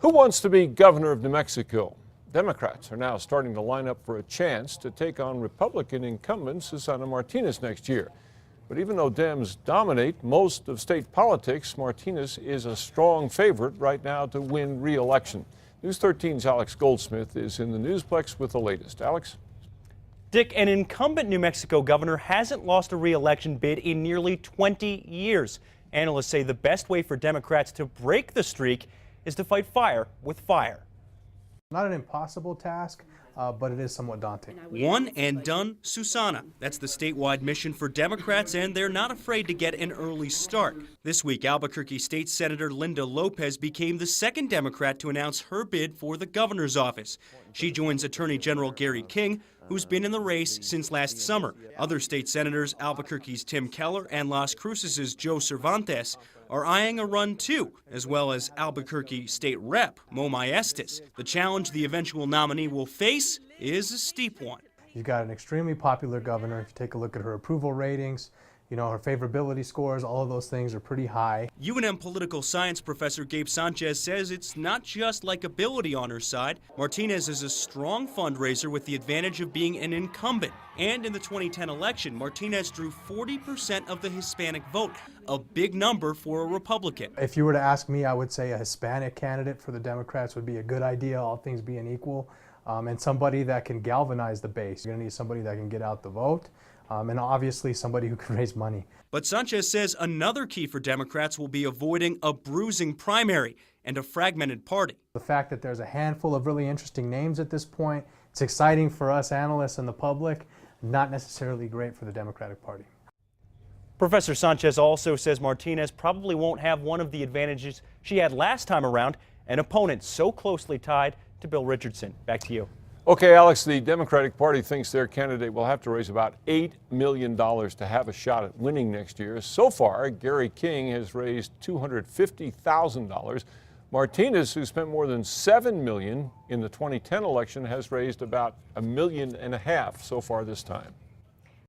Who wants to be governor of New Mexico? Democrats are now starting to line up for a chance to take on Republican incumbent Susana Martinez next year. But even though Dems dominate most of state politics, Martinez is a strong favorite right now to win re-election. News 13's Alex Goldsmith is in the Newsplex with the latest. Alex? Dick, an incumbent New Mexico governor hasn't lost a re-election bid in nearly 20 years. Analysts say the best way for Democrats to break the streak is to fight fire with fire. Not an impossible task, but it is somewhat daunting. One and done Susana. That's the statewide mission for Democrats, and they're not afraid to get an early start. This week, Albuquerque State Senator Linda Lopez became the second Democrat to announce her bid for the governor's office. She joins Attorney General Gary King, who's been in the race since last summer. Other state senators, Albuquerque's Tim Keller and Las Cruces' Joe Cervantes, are eyeing a run too, as well as Albuquerque State Rep Mo Maestas. The challenge the eventual nominee will face is a steep one. You've got an extremely popular governor. If you take a look at her approval ratings, her favorability scores, all of those things are pretty high. UNM political science professor Gabe Sanchez says it's not just likability on her side. Martinez is a strong fundraiser with the advantage of being an incumbent. And in the 2010 election, Martinez drew 40% of the Hispanic vote, a big number for a Republican. If you were to ask me, I would say a Hispanic candidate for the Democrats would be a good idea, all things being equal, and somebody that can galvanize the base. You're going to need somebody that can get out the vote. And obviously somebody who can raise money. But Sanchez says another key for Democrats will be avoiding a bruising primary and a fragmented party. The fact that there's a handful of really interesting names at this point, it's exciting for us analysts and the public, not necessarily great for the Democratic Party. Professor Sanchez also says Martinez probably won't have one of the advantages she had last time around, an opponent so closely tied to Bill Richardson. Back to you. Okay, Alex, the Democratic Party thinks their candidate will have to raise about $8 million to have a shot at winning next year. So far, Gary King has raised $250,000. Martinez, who spent more than $7 million in the 2010 election, has raised about $1.5 million so far this time.